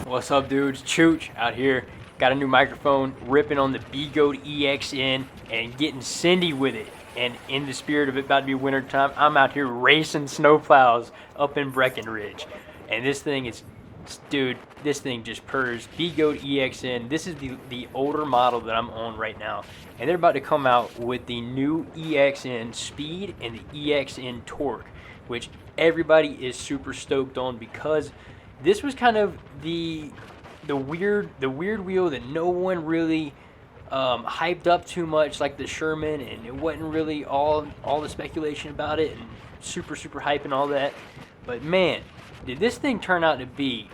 What's up, dudes? Chooch out here. Got a new microphone, ripping on the B-Goat EXN and getting Cindy with it. And in the spirit of it about to be winter time, I'm out here racing snowplows up in Breckenridge. And this thing is, dude, this thing just purrs. B-Goat EXN. This is the older model that I'm on right now. And they're about to come out with the new EXN Speed and the EXN Torque, which everybody is super stoked on because this was kind of the weird wheel that no one really hyped up too much, like the Sherman, and it wasn't really all the speculation about it and super hype and all that. But man, did this thing turn out to be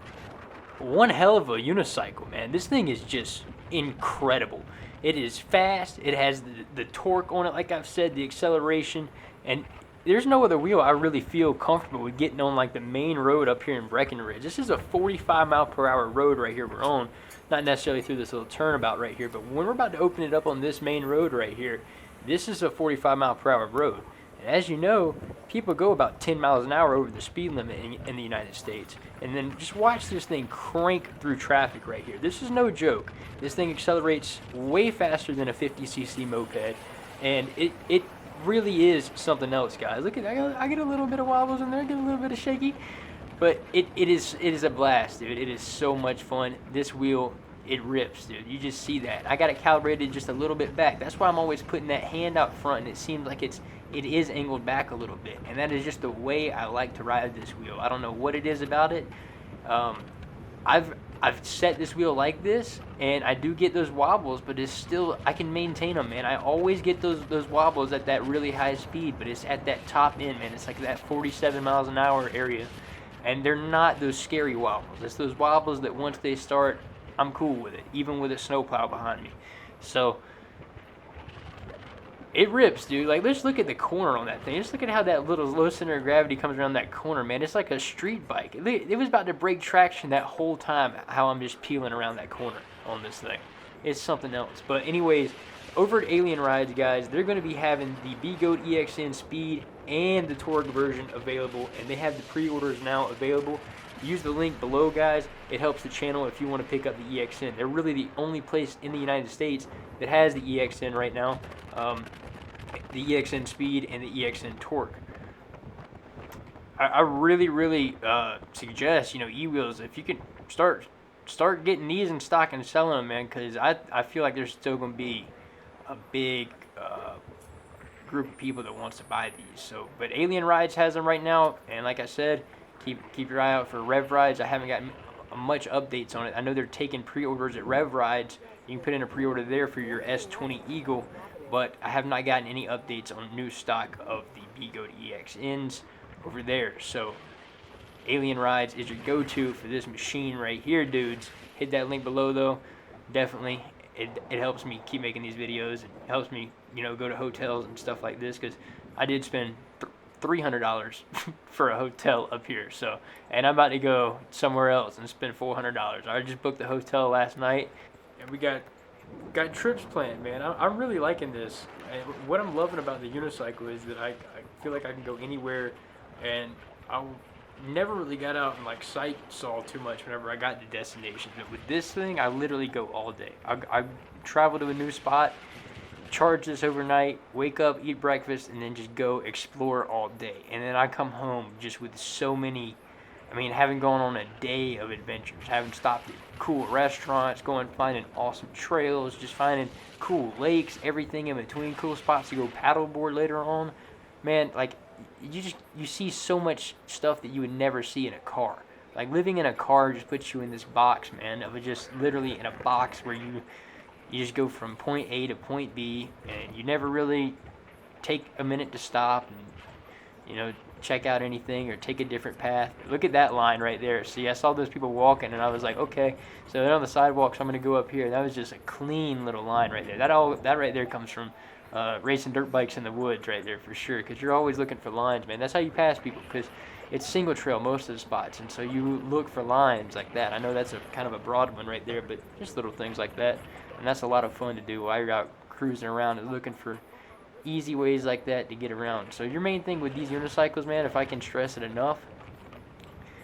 one hell of a unicycle, man. This thing is just incredible. It is fast. It has the torque on it, like I've said, the acceleration, and there's no other wheel I really feel comfortable with getting on like the main road up here in Breckenridge. This is a 45-mile-per-hour road right here we're on, not necessarily through this little turnabout right here, but when we're about to open it up on this main road right here, this is a 45-mile-per-hour road. And as you know, people go about 10 miles an hour over the speed limit in the United States. And then just watch this thing crank through traffic right here. This is no joke. This thing accelerates way faster than a 50cc moped, and it really is something else, guys. Look at, I get a little bit of wobbles in there, get a little bit of shaky, but it is a blast, dude. It is so much fun. This wheel, it rips, dude. You just see that. I got it calibrated just a little bit back. That's why I'm always putting that hand out front, and it seems like it is angled back a little bit, and that is just the way I like to ride this wheel. I don't know what it is about it. I've set this wheel like this, and I do get those wobbles, but it's still, I can maintain them, man. I always get those wobbles at that really high speed, but it's at that top end, man. It's like that 47 miles an hour area, and they're not those scary wobbles. It's those wobbles that once they start, I'm cool with it, even with a snowplow behind me. So it rips, dude. Like, let's look at the corner on that thing. Just look at how that little low center of gravity comes around that corner, man. It's like a street bike. It was about to break traction that whole time, how I'm just peeling around that corner on this thing. It's something else. But anyways, over at Alien Rides, guys, they're going to be having the B-Goat EXN Speed and the Torque version available, and they have the pre-orders now available. Use the link below, guys. It helps the channel if you want to pick up the EXN. They're really the only place in the United States that has the EXN right now. The EXN Speed and the EXN Torque. I really suggest, e-wheels, if you can start getting these in stock and selling them, man, because I feel like there's still going to be a big group of people that wants to buy these. So, but Alien Rides has them right now, and like I said, keep your eye out for Rev Rides. I haven't gotten much updates on it. I know they're taking pre-orders at Rev Rides. You can put in a pre-order there for your S20 Eagle, but I have not gotten any updates on new stock of the B-Goat EXNs over there. So Alien Rides is your go-to for this machine right here, dudes. Hit that link below, though. Definitely, it helps me keep making these videos. It helps me, go to hotels and stuff like this, because I did spend $300 for a hotel up here. So, and I'm about to go somewhere else and spend $400. I just booked the hotel last night, and we got trips planned, man. I'm really liking this. And what I'm loving about the unicycle is that I feel like I can go anywhere, and I never really got out and like sight saw too much whenever I got to destinations. But with this thing, I literally go all day. I travel to a new spot, charge this overnight, wake up, eat breakfast, and then just go explore all day. And then I come home just with so many, having gone on a day of adventures, having stopped at cool restaurants, finding awesome trails, just finding cool lakes, everything in between, cool spots to go paddleboard later on. Man, like, you see so much stuff that you would never see in a car. Like, living in a car just puts you in this box, man, of just literally in a box where you just go from point A to point B, and you never really take a minute to stop and, check out anything or take a different path. Look at that line right there. See, I saw those people walking, and I was like, okay, so they're on the sidewalk, so I'm going to go up here. That was just a clean little line right there. That right there comes from racing dirt bikes in the woods right there for sure, because you're always looking for lines, man. That's how you pass people, because it's single trail most of the spots, and so you look for lines like that. I know that's a kind of a broad one right there, but just little things like that, and that's a lot of fun to do while you're out cruising around and looking for easy ways like that to get around. So your main thing with these unicycles, man, if I can stress it enough,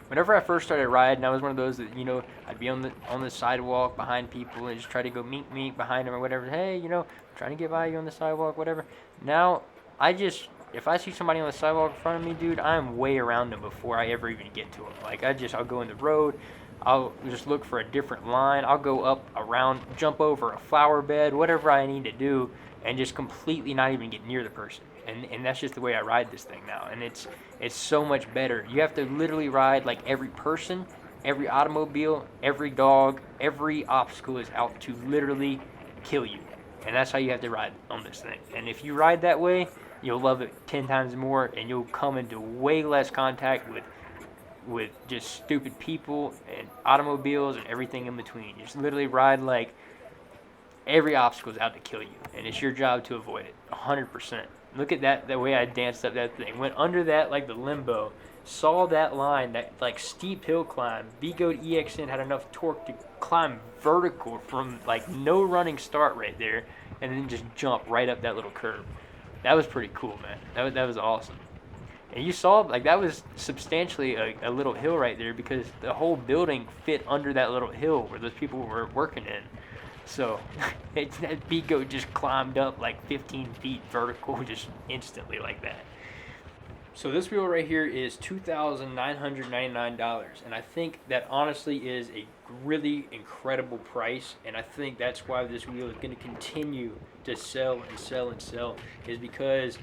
Whenever I first started riding, I was one of those that, you know, I'd be on the sidewalk behind people and just try to go meet behind them or whatever. Hey, you know, I'm trying to get by you on the sidewalk, whatever. Now, I just, if I see somebody on the sidewalk in front of me, dude, I'm way around them before I ever even get to them. Like, I'll go in the road, I'll just look for a different line, I'll go up, around, jump over a flower bed, whatever I need to do, and just completely not even get near the person. And that's just the way I ride this thing now. And it's so much better. You have to literally ride like every person, every automobile, every dog, every obstacle is out to literally kill you. And that's how you have to ride on this thing. And if you ride that way, you'll love it 10 times more, and you'll come into way less contact with just stupid people and automobiles and everything in between. You just literally ride like every obstacle is out to kill you, and it's your job to avoid it 100%. Look at that, the way I danced up that thing. Went under that like the limbo, saw that line, that like steep hill climb. V-Goat EXN had enough torque to climb vertical from like no running start right there, and then just jump right up that little curve. That was pretty cool, man. That was awesome. And you saw, like, that was substantially a little hill right there, because the whole building fit under that little hill where those people were working in. So that V-Goat just climbed up like 15 feet vertical just instantly like that. So this wheel right here is $2,999, and I think that honestly is a really incredible price, and I think that's why this wheel is going to continue to sell and sell and sell, is because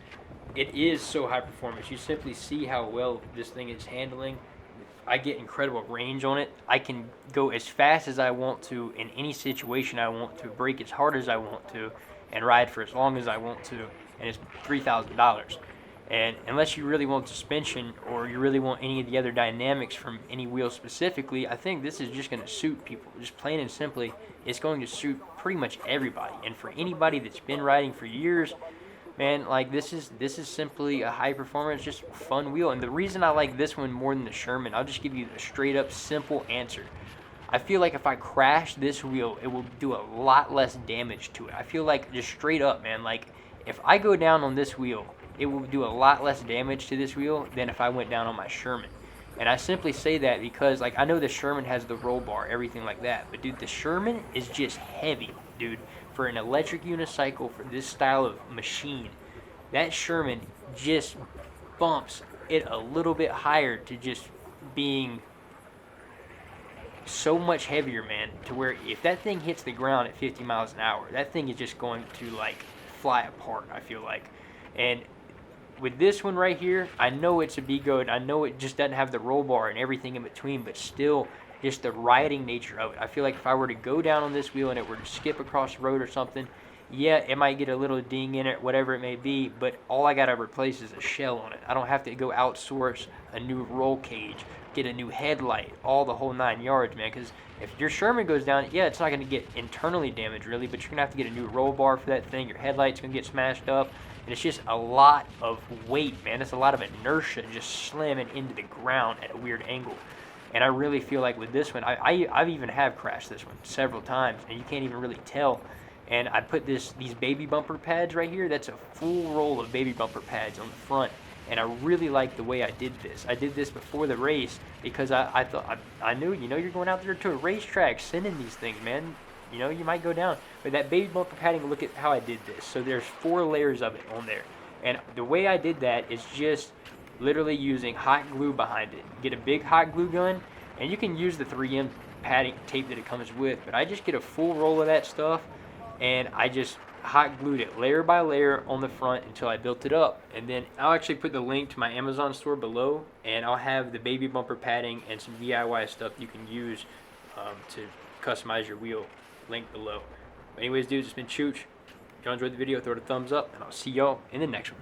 it is so high performance. You simply see how well this thing is handling. I get incredible range on it. I can go as fast as I want to in any situation I want to, brake as hard as I want to, and ride for as long as I want to, and it's $3,000. And unless you really want suspension or you really want any of the other dynamics from any wheel specifically, I think this is just going to suit people. Just plain and simply, it's going to suit pretty much everybody. And for anybody that's been riding for years, man, like this is simply a high performance, just fun wheel. And the reason I like this one more than the Sherman, I'll just give you the straight up simple answer. I feel like if I crash this wheel, it will do a lot less damage to it. I feel like, just straight up, man, like if I go down on this wheel, it will do a lot less damage to this wheel than if I went down on my Sherman. And I simply say that because, like, I know the Sherman has the roll bar, everything like that, but dude, the Sherman is just heavy, dude. For an electric unicycle, for this style of machine, that Sherman just bumps it a little bit higher to just being so much heavier, man, to where if that thing hits the ground at 50 miles an hour, that thing is just going to like fly apart, I feel like. And with this one right here, I know it's a V-Goat, I know it just doesn't have the roll bar and everything in between, but still, just the riding nature of it. I feel like if I were to go down on this wheel and it were to skip across the road or something, yeah, it might get a little ding in it, whatever it may be, but all I got to replace is a shell on it. I don't have to go outsource a new roll cage, get a new headlight, all the whole 9 yards, man, because if your Sherman goes down, yeah, it's not going to get internally damaged, really, but you're going to have to get a new roll bar for that thing. Your headlight's going to get smashed up, and it's just a lot of weight, man. It's a lot of inertia just slamming into the ground at a weird angle. And I really feel like with this one, I've even have crashed this one several times, and you can't even really tell. And I put these baby bumper pads right here. That's a full roll of baby bumper pads on the front. And I really like the way I did this. I did this before the race because I thought, I knew, you know, you're going out there to a racetrack sending these things, man. You know, you might go down. But that baby bumper padding, look at how I did this. So there's 4 layers of it on there. And the way I did that is just literally using hot glue behind it. Get a big hot glue gun, and you can use the 3M padding tape that it comes with, but I just get a full roll of that stuff, and I just hot glued it layer by layer on the front until I built it up. And then I'll actually put the link to my Amazon store below, and I'll have the baby bumper padding and some DIY stuff you can use to customize your wheel link below. But anyways, dudes, it's been Chooch. If y'all enjoyed the video, throw it a thumbs up, and I'll see y'all in the next one.